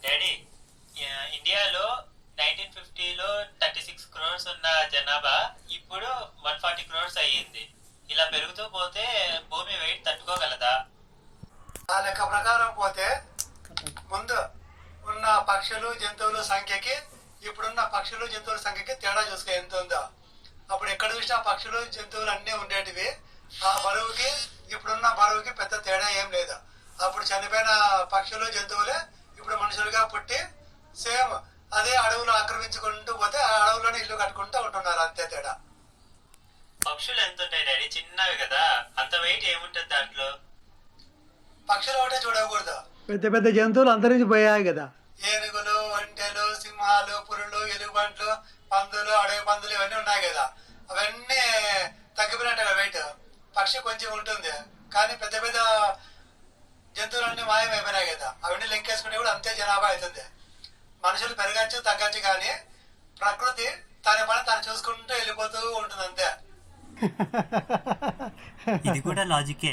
Daddy, ఇండియాలో 1950లో 36 crores ఉన్న జనాభా ఇప్పుడు 140 crores అయ్యింది. ఇలా పెరుగుతూ పోతే భూమి వెయిట్ తట్టుకోగలదా? ఆ లెక్క ప్రకారం పోతే ముందు ఉన్న పక్షులు జంతువుల సంఖ్యకి ఇప్పుడున్న పక్షులు జంతువుల సంఖ్యకి తేడా చూసుకో ఎంత ఉందో. అప్పుడు ఎక్కడ చూసినా పక్షులు జంతువులు అన్నీ ఉండేటివి. ఆ బరువుకి ఇప్పుడున్న బరువుకి పెద్ద తేడా ఏం లేదు. అప్పుడు చనిపోయిన పక్షులు జంతువులే ఇప్పుడు మనుషులుగా పుట్టి సేమ్ అదే అడవులు ఆక్రమించుకుంటూ పోతే ఆ అడవులోనే ఇల్లు కట్టుకుంటూ ఉంటున్నారు, అంతే తేడా. పక్షులు ఎంత ఉంటాయి డాడీ? చిన్నవి కదా, అంత వెయిట్ ఏముంటది దాంట్లో? పక్షులు ఒకటే చూడకూడదు, పెద్ద పెద్ద జంతువులు అంతరించిపోయాయి కదా. ఏనుగులు, ఒంటెలు, సింహాలు, పురులు, ఎలుగుబంట్లు, పందులు, అడవి పందులు ఇవన్నీ ఉన్నాయి కదా. అవన్నీ తగ్గిపోయినట్టుగా వెయిట్. పక్షి కొంచెం ఉంటుంది కానీ పెద్ద పెద్ద జంతువులన్నీ మాయమైపోయినాయి కదా. అవన్నీ లెక్కేసుకుంటే కూడా అంతే జనాభా అవుతుంది. మనుషులు పెరగచ్చు తగ్గచ్చు కానీ ప్రకృతి తన పని తను చూసుకుంటూ వెళ్ళిపోతూ ఉంటుంది అంతే. ఇది కూడా లాజికే.